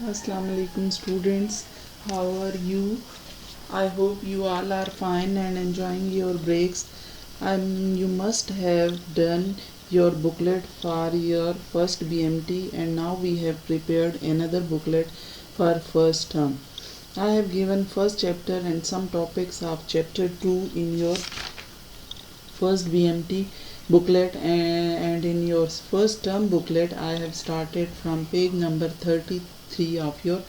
Assalamu alaikum students, how are you? I hope you all are fine and enjoying your breaks. You must have done your booklet for your first BMT and now we have prepared another booklet for first term. I have given first chapter and some topics of chapter 2 in your first BMT booklet, and in your first term booklet I have started from page number 33 of your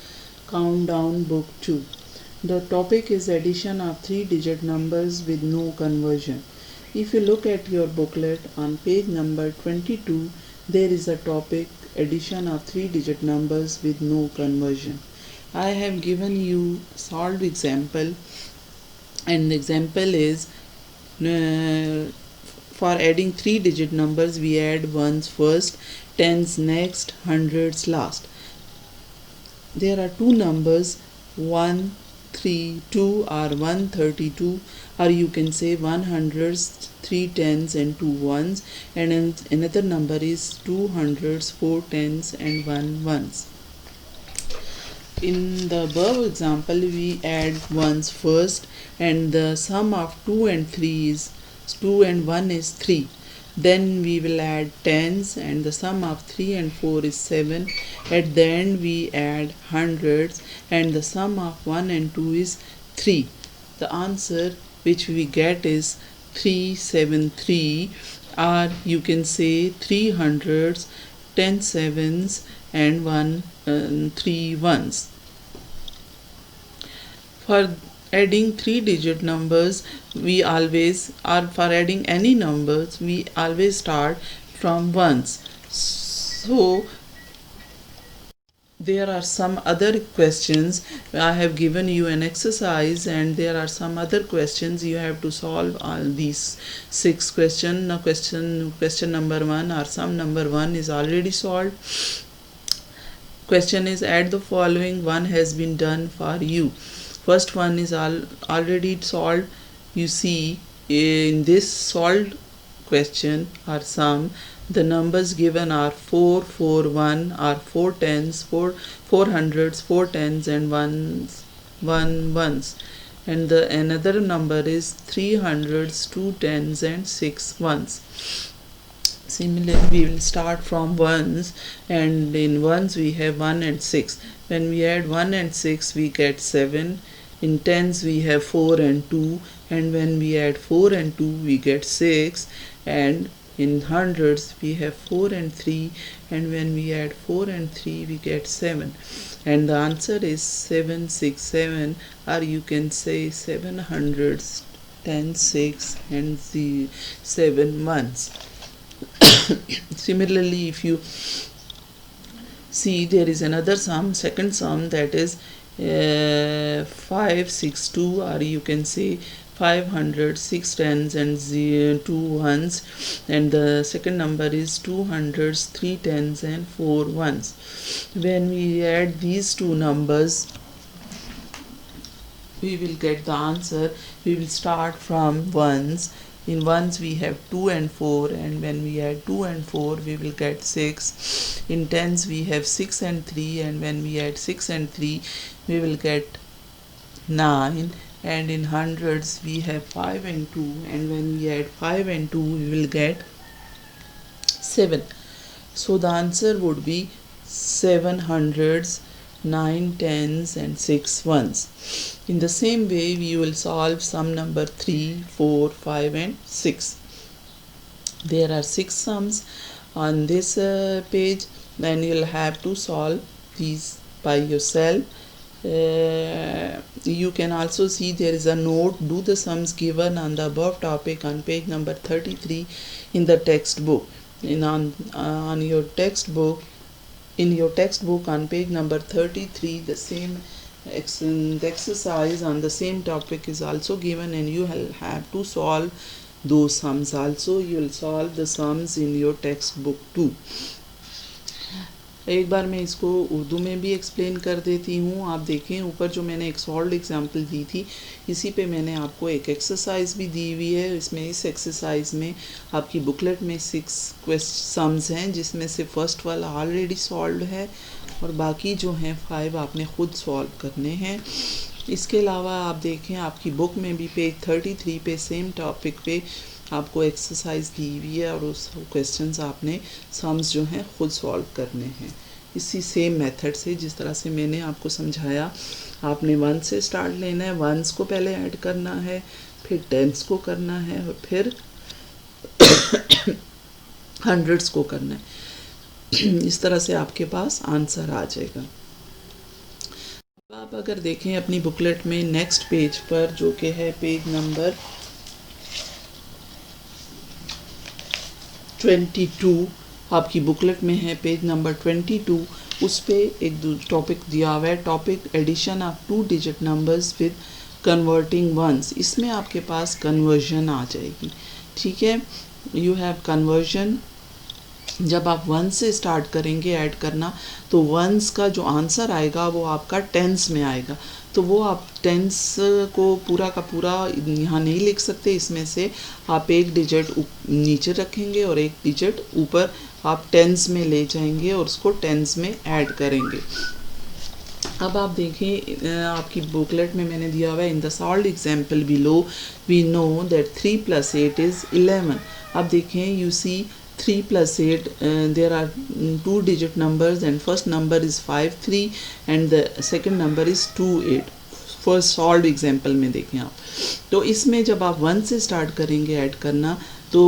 countdown book 2. The topic is addition of 3-digit numbers with no conversion. If you look at your booklet on page number 22, there is a topic addition of 3-digit numbers with no conversion. I have given you solved example, and the example is for adding 3-digit numbers we add ones first, tens next, hundreds last. There are two numbers 132 or 132, or you can say 1 hundreds, 3 tens and 2 ones, and another number is 2 hundreds, 4 tens and 1 ones. In the above example we add ones first and the sum of 2 and 3 is 2 and 1 is 3. Then we will add tens and the sum of 3 and 4 is 7. At the end we add hundreds and the sum of 1 and 2 is 3. The answer which we get is 373, or you can say 3 hundreds, 10 sevens and 3 ones. For adding 3-digit numbers we always, or for adding any numbers we always start from ones. So there are some other questions. I have given you an exercise and there are some other questions you have to solve all these 6 questions. Question number 1 or sum number 1 is already solved. Question is add the following, one has been done for you. First one is already solved. You see in this solved question or sum, the numbers given are 4, 4, 1, or 4 tens, 4 hundreds, 4 tens and 1 ones. And the another number is 3 hundreds, 2 tens and 6 ones. Similarly, we will start from ones, and in ones we have 1 and 6. When we add 1 and 6 we get 7. In tens we have 4 and 2, and when we add 4 and 2 we get 6. And in hundreds we have 4 and 3, and when we add 4 and 3 we get 7. And the answer is 767, or you can say 7 hundreds, 10, 6 and 7 ones. Similarly, if you see, there is another sum, second sum, that is 562, or you can say 500, 6 tens and 2 ones, and the second number is 2 hundreds, 3 tens and 4 ones. When we add these two numbers we will get the answer. We will start from ones. In ones we have 2 and 4, and when we add 2 and 4 we will get 6. In tens we have 6 and 3, and when we add 6 and 3 we will get 9. And in hundreds we have 5 and 2, and when we add 5 and 2 we will get 7. So the answer would be 7 hundreds, 9 tens and 6 ones. In the same way we will solve sum number 3, 4, 5 and 6. There are 6 sums on this page, then you will have to solve these by yourself. You can also see there is a note, do the sums given on the above topic on page number 33 in the textbook. On your textbook, in your textbook on page number 33, the same exercise on the same topic is also given, and you will have to solve those sums also. You will solve the sums in your textbook too. एक बार मैं इसको उर्दू में भी explain कर देती हूँ. आप देखें ऊपर जो मैंने एक सॉल्व एग्जांपल दी थी, इसी पे मैंने आपको एक एक्सरसाइज भी दी हुई है. इसमें इस एक्सरसाइज में आपकी बुकलेट में 6 समस हैं, जिसमें से फर्स्ट वाला ऑलरेडी सॉल्व है और बाकी जो हैं 5 आपने ख़ुद सॉल्व करने हैं। इसके अलावा आप देखें आपकी बुक में भी पेज 33 पे सेम टॉपिक पे आपको एक्सरसाइज दी हुई है और उस क्वेश्चंस आपने सम्स जो हैं ख़ुद सॉल्व करने हैं इसी सेम मेथड से जिस तरह से मैंने आपको समझाया। आपने 1 से स्टार्ट लेना है, 1s को पहले ऐड करना है, फिर 10s को करना है और फिर 100s को करना है। इस तरह से आपके पास आंसर आ जाएगा। आप अगर देखें अपनी बुकलेट में नेक्स्ट पेज पर जो कि है पेज नंबर 22, आपकी बुकलेट में है पेज नंबर 22, उस पे एक टॉपिक दिया हुआ है, topic addition of 2 digit numbers with converting ones. इसमें आपके पास कन्वर्जन आ जाएगी, ठीक है। You have conversion. जब आप 1 से स्टार्ट करेंगे ऐड करना तो 1s का जो आंसर आएगा वो आपका 10s में आएगा, तो वो आप 10s को पूरा का पूरा यहाँ नहीं लिख सकते। इसमें से आप एक डिजिट नीचे रखेंगे और एक डिजिट ऊपर आप 10s में ले जाएंगे और उसको 10s में ऐड करेंगे। अब आप देखें आपकी बुकलेट में मैंने दिया हुआ है in the solved example below we know that 3 + 8 is 11। अब देखें you see 3 + 8 there are 2 digit numbers and first number is 5 3 and the second number is 2 8। First solve example में देखें आप, तो इसमें जब आप 1 से स्टार्ट करेंगे ऐड करना तो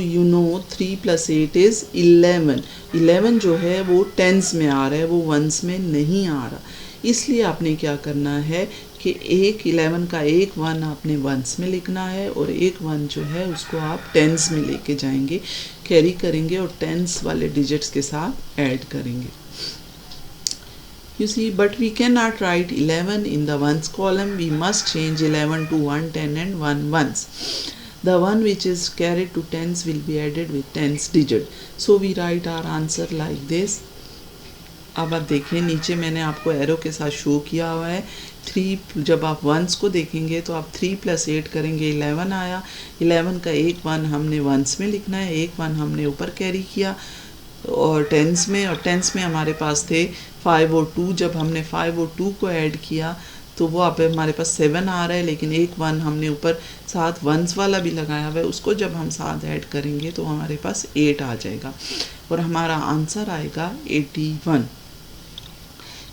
यू नो 3 + 8 इज़ 11। 11 जो है वो 10s में आ रहा है, वो 1s में नहीं आ रहा। इसलिए आपने क्या करना है कि एक 11 का एक 1 आपने 1s में लिखना है और एक 1 जो है उसको आप 10s में लेके जाएंगे, कैरी करेंगे और 10s वाले डिजिट्स के साथ ऐड करेंगे। You see, but we cannot write 11 in the 1s column. We must change 11 to 1 10 and 1 1s. The one which is carried to 10s will be added with 10s digit. So we write our answer like this. अब आप देखें नीचे मैंने आपको arrow के साथ show किया हुआ है 3। जब आप 1s को देखेंगे तो आप 3 + 8 करेंगे, 11 आया। 11 का एक 1 हमने 1s में लिखना है, एक 1 हमने ऊपर कैरी किया और 10s में, और 10s में हमारे पास थे 5 और 2। जब हमने 5 और 2 को ऐड किया तो वो आप हमारे पास 7 आ रहा है, लेकिन एक 1 हमने ऊपर साथ 1s वाला भी लगाया हुआ है, उसको जब हम साथ ऐड करेंगे तो हमारे पास 8 आ जाएगा और हमारा आंसर आएगा 81।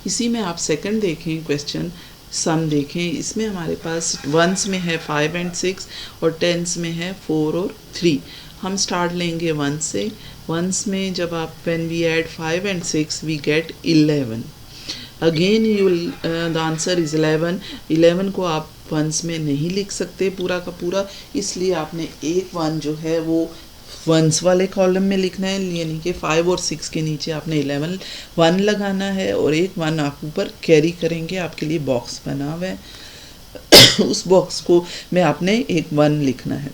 इसी में आप सेकंड देखें क्वेश्चन सम देखें, इसमें हमारे पास 1s में है 5 और 6 और 10s में है 4 और 3। हम स्टार्ट लेंगे 1 से। 1s में जब आप when we add 5 and 6 we get 11। Again you the answer is 11। 11 को आप 1s में नहीं लिख सकते पूरा का पूरा, इसलिए आपने एक 1 जो है वो 1s वाले कॉलम में लिखना है, यानी कि 5 और 6 के नीचे आपने 11 1 लगाना है और एक 1 आप ऊपर कैरी करेंगे। आपके लिए बॉक्स बना हुआ है उस बॉक्स को में आपने एक 1 लिखना है।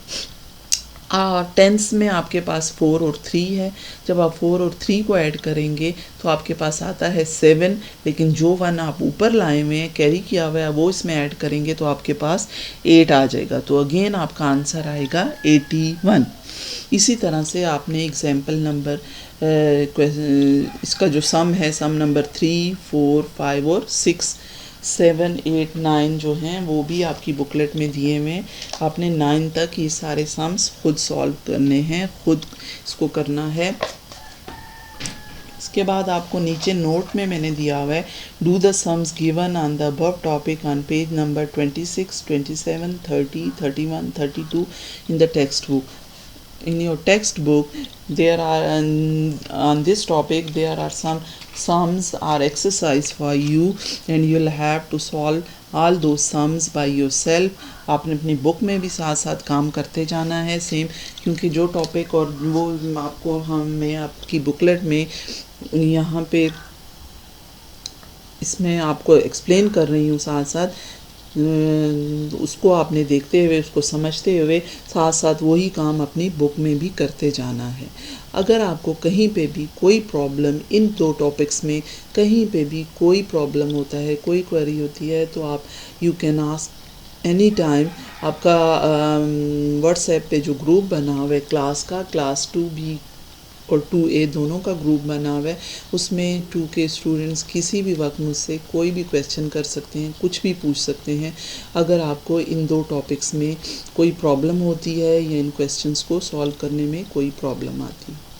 10s में आपके पास 4 और 3 है। जब आप 4 और 3 को ऐड करेंगे तो आपके पास आता है 7, लेकिन जो 1 आप ऊपर लाए हुए हैं कैरी किया हुआ है वो इसमें ऐड करेंगे तो आपके पास 8 आ जाएगा। तो अगेन आपका आंसर आएगा 81। इसी तरह से आपने एग्जाम्पल नंबर इसका जो सम है, सम नंबर 3 4 5 और 6 7 8 9 जो हैं वो भी आपकी बुकलेट में दिए हुए हैं। आपने 9 तक ये सारे सम्स खुद सॉल्व करने हैं, खुद इसको करना है। इसके बाद आपको नीचे नोट में मैंने दिया हुआ है do the sums given on the above topic on page number 26 27 30 31 32 in the text book. In your textbook there are on this topic there are some sums or exercise for you and you'll have to solve all those sums by yourself। आपने अपनी book में भी साथ साथ काम करते जाना है सेम, क्योंकि जो टॉपिक और वो आपको मैं आपकी बुकलेट में यहाँ पे इसमें आपको एक्सप्लेन कर रही हूँ, साथ साथ उसको आपने देखते हुए उसको समझते हुए साथ साथ वही काम अपनी बुक में भी करते जाना है। अगर आपको कहीं पे भी कोई प्रॉब्लम इन 2 टॉपिक्स में कहीं पे भी कोई प्रॉब्लम होता है, कोई क्वेरी होती है, तो आप you can ask any time. आपका व्हाट्सएप पे जो ग्रुप बना हुआ है क्लास का, क्लास 2B और 2A दोनों का ग्रुप बना हुआ है। उसमें 2 के स्टूडेंट्स किसी भी वक्त मुझसे कोई भी क्वेश्चन कर सकते हैं, कुछ भी पूछ सकते हैं अगर आपको इन 2 टॉपिक्स में कोई प्रॉब्लम होती है या इन क्वेश्चंस को सॉल्व करने में कोई प्रॉब्लम आती है।